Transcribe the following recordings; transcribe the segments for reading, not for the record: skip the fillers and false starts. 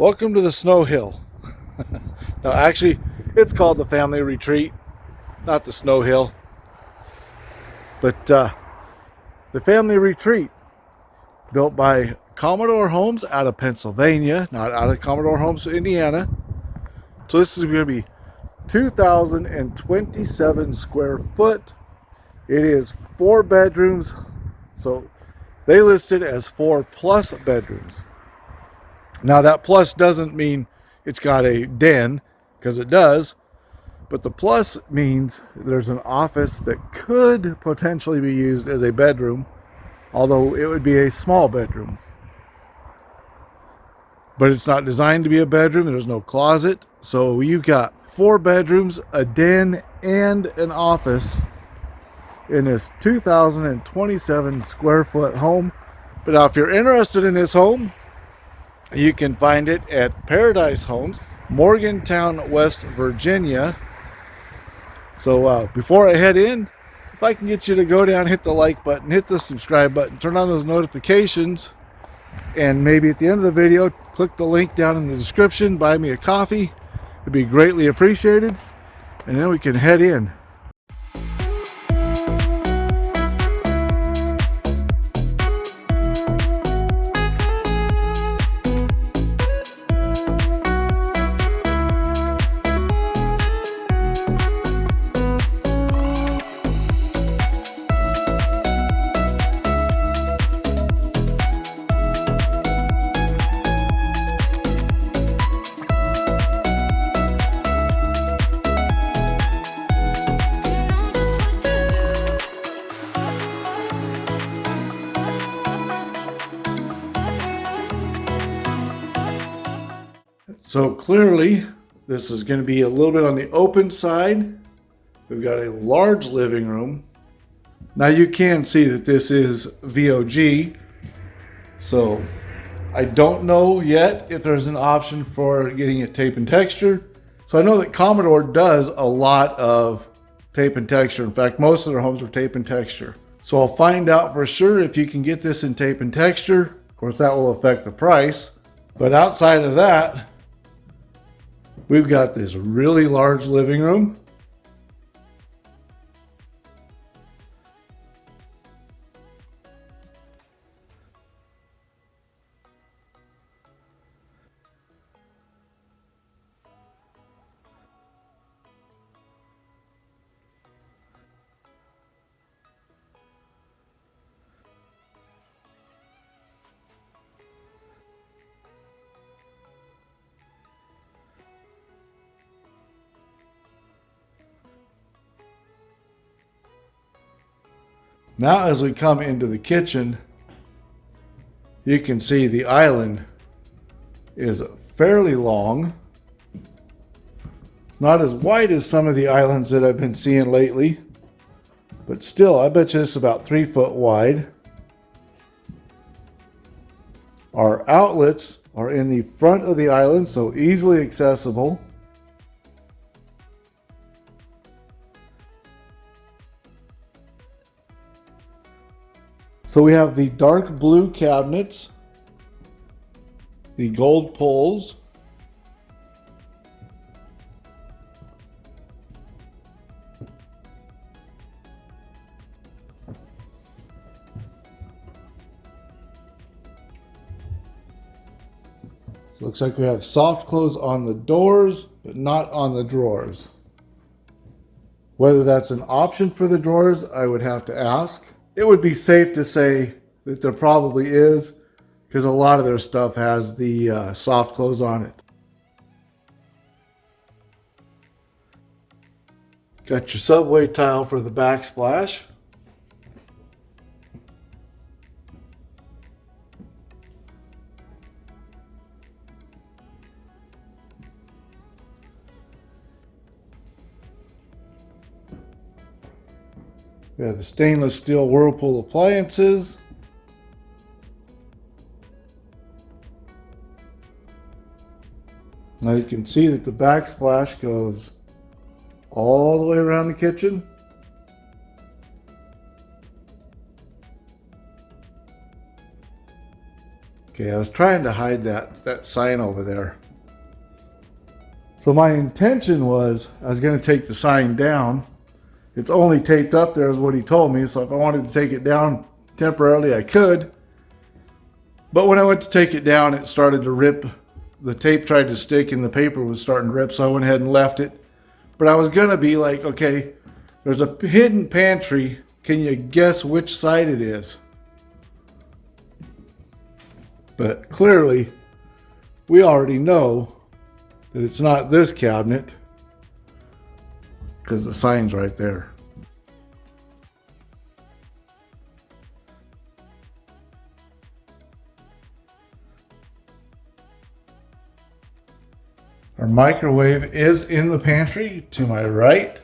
Welcome to the Snow Hill. No, actually, it's called the Family Retreat, not the Snow Hill. But the Family Retreat, built by Commodore Homes out of Pennsylvania, not out of Commodore Homes, Indiana. So this is going to be 2,027 square foot. It is 4 bedrooms. So they list it as 4 plus bedrooms. Now that plus doesn't mean it's got a den, because it does, but the plus means there's an office that could potentially be used as a bedroom, although it would be a small bedroom. But it's not designed to be a bedroom. There's no closet. So you've got 4 bedrooms, a den, and an office in this 2,027 square foot home. But now if you're interested in this home, you can find it at Paradise Homes, Morgantown, West Virginia. So before I head in, if I can get you to go down, hit the like button, hit the subscribe button, turn on those notifications, and maybe at the end of the video, click the link down in the description, buy me a coffee. It'd be greatly appreciated. And then we can head in. So clearly, this is going to be a little bit on the open side. We've got a large living room. Now you can see that this is VOG. So I don't know yet if there's an option for getting it tape and texture. So I know that Commodore does a lot of tape and texture. In fact, most of their homes are tape and texture. So I'll find out for sure if you can get this in tape and texture. Of course, that will affect the price. But outside of that, we've got this really large living room. Now as we come into the kitchen, you can see the island is fairly long. Not as wide as some of the islands that I've been seeing lately, but still, I bet you it's about 3 foot wide. Our outlets are in the front of the island, so easily accessible. So we have the dark blue cabinets, the gold poles, so it looks like we have soft close on the doors, but not on the drawers. Whether that's an option for the drawers, I would have to ask. It would be safe to say that there probably is, because a lot of their stuff has the soft close on it. Got your subway tile for the backsplash. We have the stainless steel Whirlpool appliances. Now you can see that the backsplash goes all the way around the kitchen. Okay, I was trying to hide that sign over there. So my intention was I was going to take the sign down. It's only taped up there is what he told me. So if I wanted to take it down temporarily, I could. But when I went to take it down, it started to rip. The tape tried to stick and the paper was starting to rip. So I went ahead and left it. But I was going to be like, okay, there's a hidden pantry. Can you guess which side it is? But clearly, we already know that it's not this cabinet because the sign's right there. Our microwave is in the pantry to my right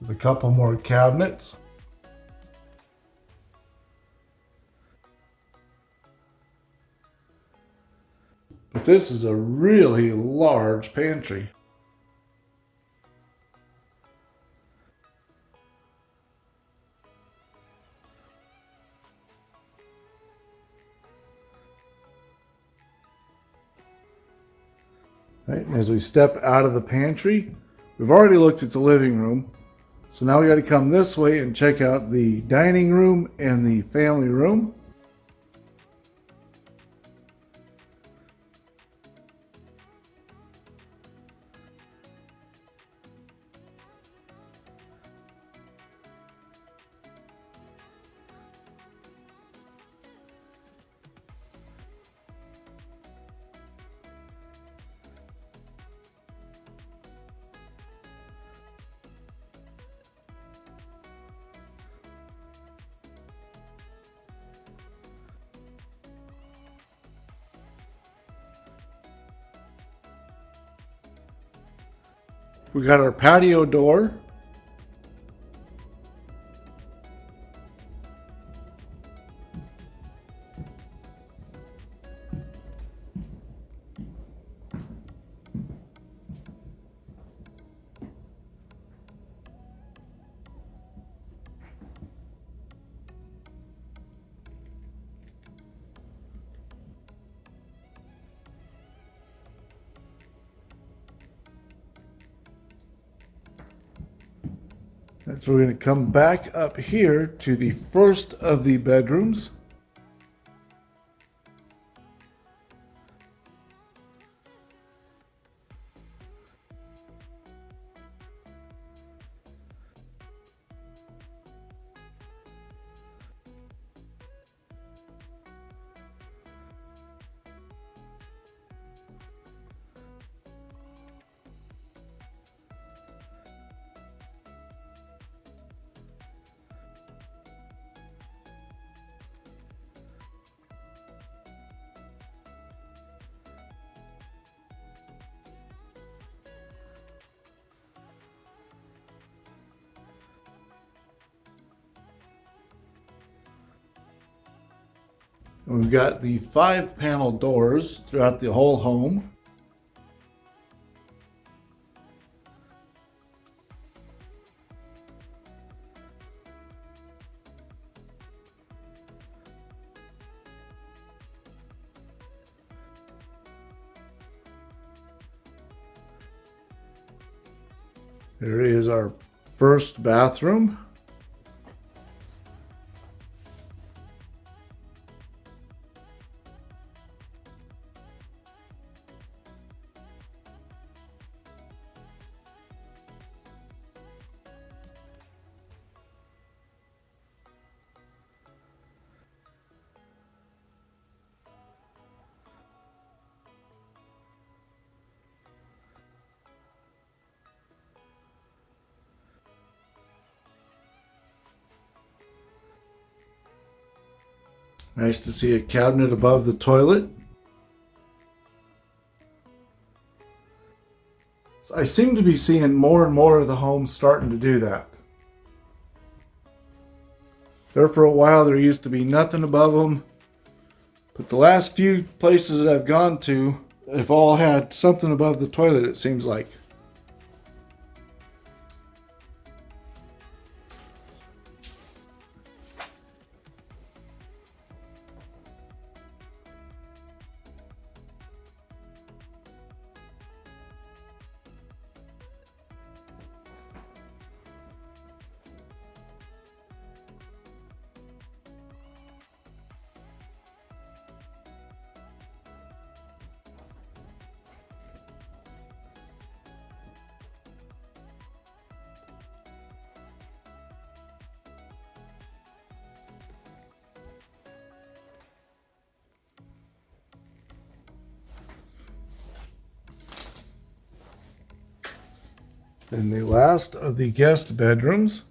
with a couple more cabinets. But this is a really large pantry. Right, and as we step out of the pantry, we've already looked at the living room. So now we got to come this way and check out the dining room and the family room. We got our patio door. So we're going to come back up here to the first of the bedrooms. And we've got the 5-panel doors throughout the whole home. There is our first bathroom. Nice to see a cabinet above the toilet. So I seem to be seeing more and more of the homes starting to do that. There for a while there used to be nothing above them. But the last few places that I've gone to have all had something above the toilet, it seems like. And the last of the guest bedrooms.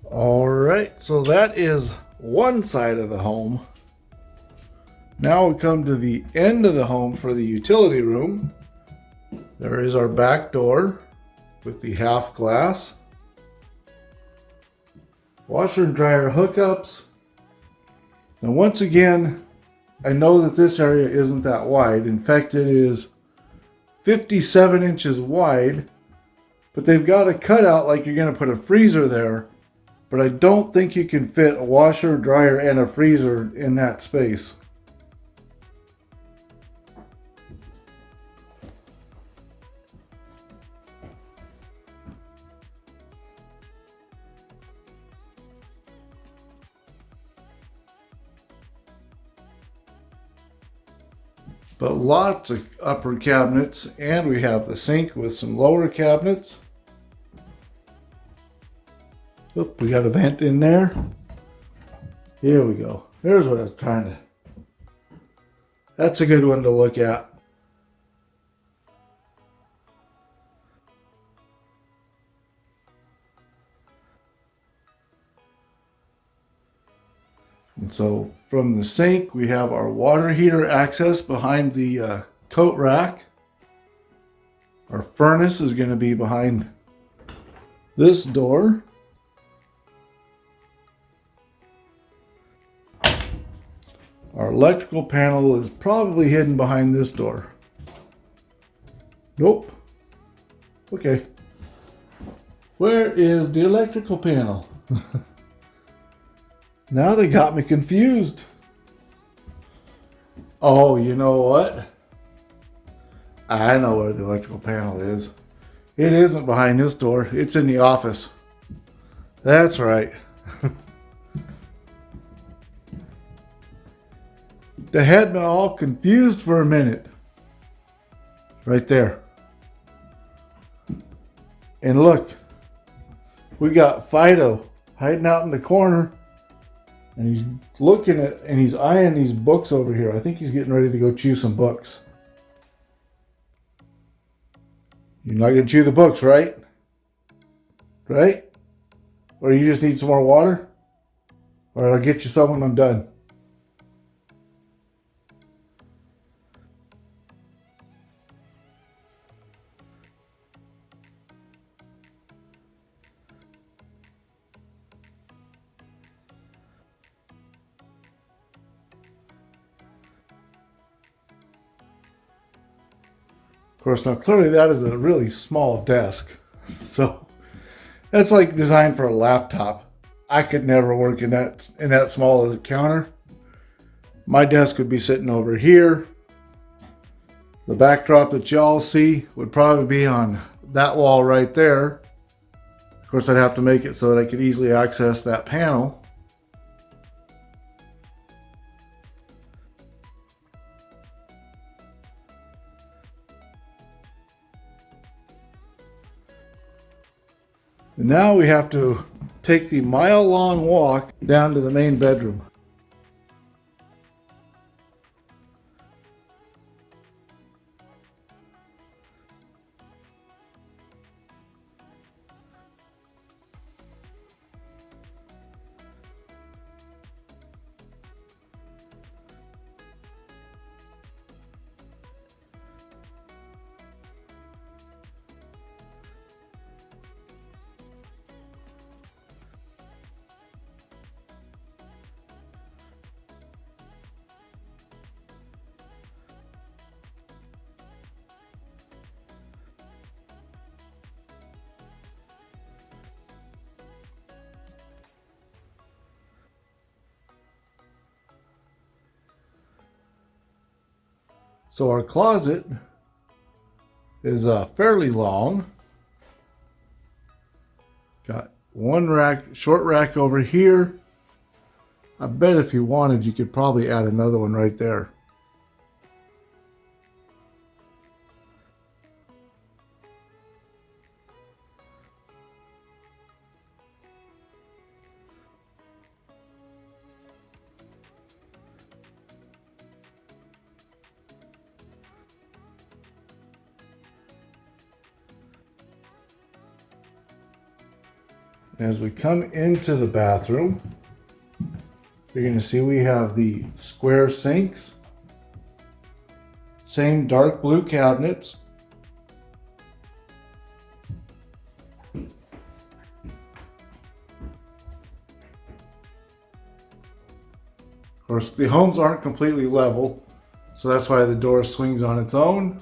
All right, so that is one side of the home. Now we come to the end of the home for the utility room. There is our back door with the half glass. Washer and dryer hookups. And once again, I know that this area isn't that wide. In fact, it is 57 inches wide, but they've got a cutout like you're going to put a freezer there. But I don't think you can fit a washer, dryer, and a freezer in that space. But lots of upper cabinets, and we have the sink with some lower cabinets. Oop, we got a vent in there. Here we go. There's what I was trying to... That's a good one to look at. And so from the sink, we have our water heater access behind the coat rack. Our furnace is going to be behind this door. Our electrical panel is probably hidden behind this door. Nope. Okay. Where is the electrical panel? Now they got me confused. Oh, you know what? I know where the electrical panel is. It isn't behind this door. It's in the office. That's right. They had me all confused for a minute. Right there. And look, we got Fido hiding out in the corner, and he's looking at, and he's eyeing these books over here. I think he's getting ready to go chew some books. You're not going to chew the books, right? Right? Or you just need some more water? Or I'll get you some when I'm done. Of course, now clearly that is a really small desk. So that's like designed for a laptop. I could never work in that small of a counter. My desk would be sitting over here. The backdrop that y'all see would probably be on that wall right there. Of course, I'd have to make it so that I could easily access that panel. And now we have to take the mile-long walk down to the main bedroom. So our closet is fairly long. Got one rack, short rack over here. I bet if you wanted, you could probably add another one right there. As we come into the bathroom, you're going to see we have the square sinks, same dark blue cabinets. Of course, the homes aren't completely level, so that's why the door swings on its own.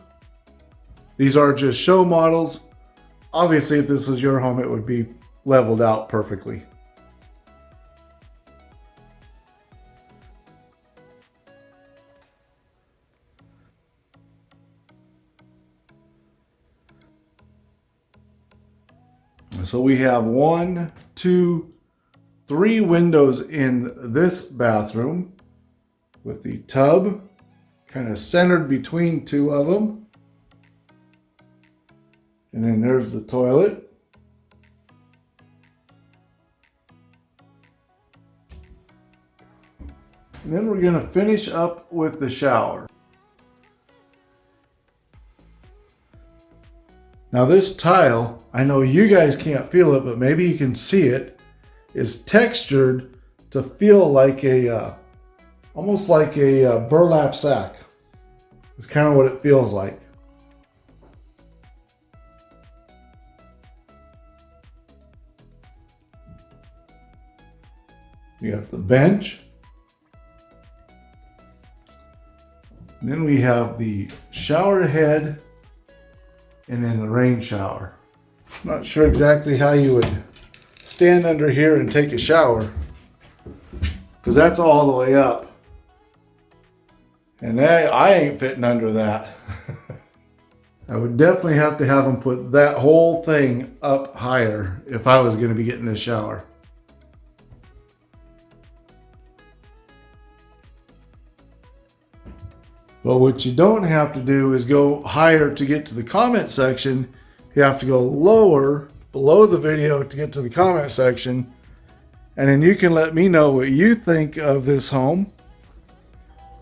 These are just show models. Obviously, if this was your home, it would be leveled out perfectly. So we have 1, 2, 3 windows in this bathroom with the tub kind of centered between 2 of them. And then there's the toilet. And then we're going to finish up with the shower. Now this tile, I know you guys can't feel it, but maybe you can see it, is textured to feel like a, almost like a burlap sack. It's kind of what it feels like. You got the bench. And then we have the shower head and then the rain shower. Not sure exactly how you would stand under here and take a shower, because that's all the way up. And I ain't fitting under that. I would definitely have to have them put that whole thing up higher if I was going to be getting this shower. But what you don't have to do is go higher to get to the comment section. You have to go lower below the video to get to the comment section. And then you can let me know what you think of this home.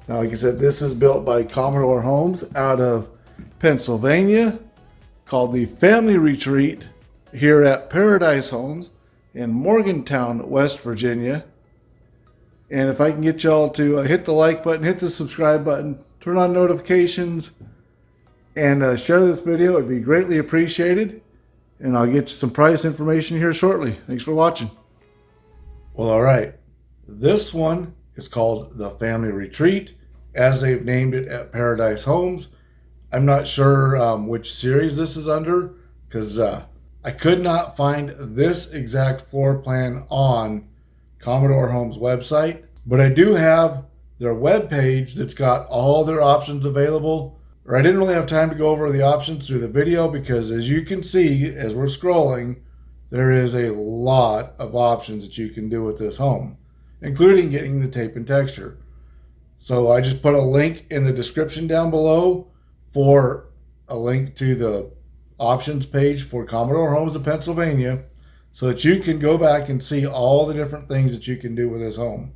Now, like I said, this is built by Commodore Homes out of Pennsylvania, called the Family Retreat here at Paradise Homes in Morgantown, West Virginia. And if I can get y'all to hit the like button, hit the subscribe button, turn on notifications, and share this video, it'd be greatly appreciated. And I'll get you some price information here shortly. Thanks for watching. Well, all right. This one is called the Family Retreat, as they've named it at Paradise Homes. I'm not sure which series this is under, because I could not find this exact floor plan on Commodore Homes website, but I do have their web page that's got all their options available. Or I didn't really have time to go over the options through the video, because as you can see, as we're scrolling, there is a lot of options that you can do with this home, including getting the tape and texture. So I just put a link in the description down below for a link to the options page for Commodore Homes of Pennsylvania, so that you can go back and see all the different things that you can do with this home.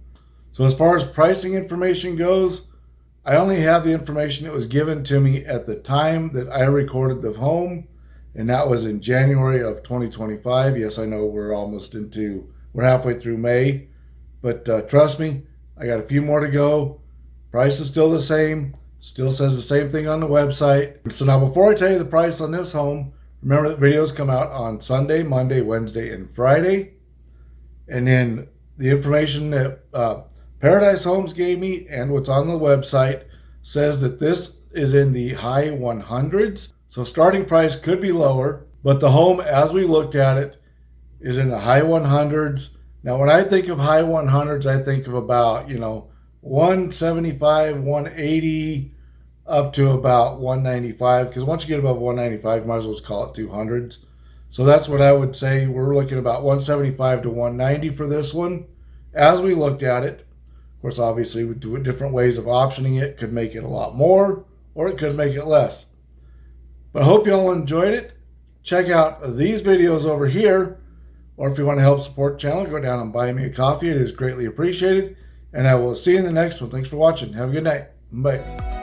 So as far as pricing information goes, I only have the information that was given to me at the time that I recorded the home, and that was in January of 2025. Yes, I know we're halfway through May, but trust me, I got a few more to go. Price is still the same, still says the same thing on the website. So now, before I tell you the price on this home, remember that videos come out on Sunday, Monday, Wednesday, and Friday. And then the information that Paradise Homes gave me and what's on the website says that this is in the high 100s. So starting price could be lower, but the home, as we looked at it, is in the high 100s. Now, when I think of high 100s, I think of about, 175, 180, up to about 195, because once you get above 195, you might as well just call it 200s. So that's what I would say. We're looking about 175 to 190 for this one as we looked at it. Of course, obviously, we do different ways of optioning it. Could make it a lot more, or it could make it less. But I hope you all enjoyed it. Check out these videos over here, or if you want to help support the channel, go down and buy me a coffee. It is greatly appreciated. And I will see you in the next one. Thanks for watching. Have a good night. Bye.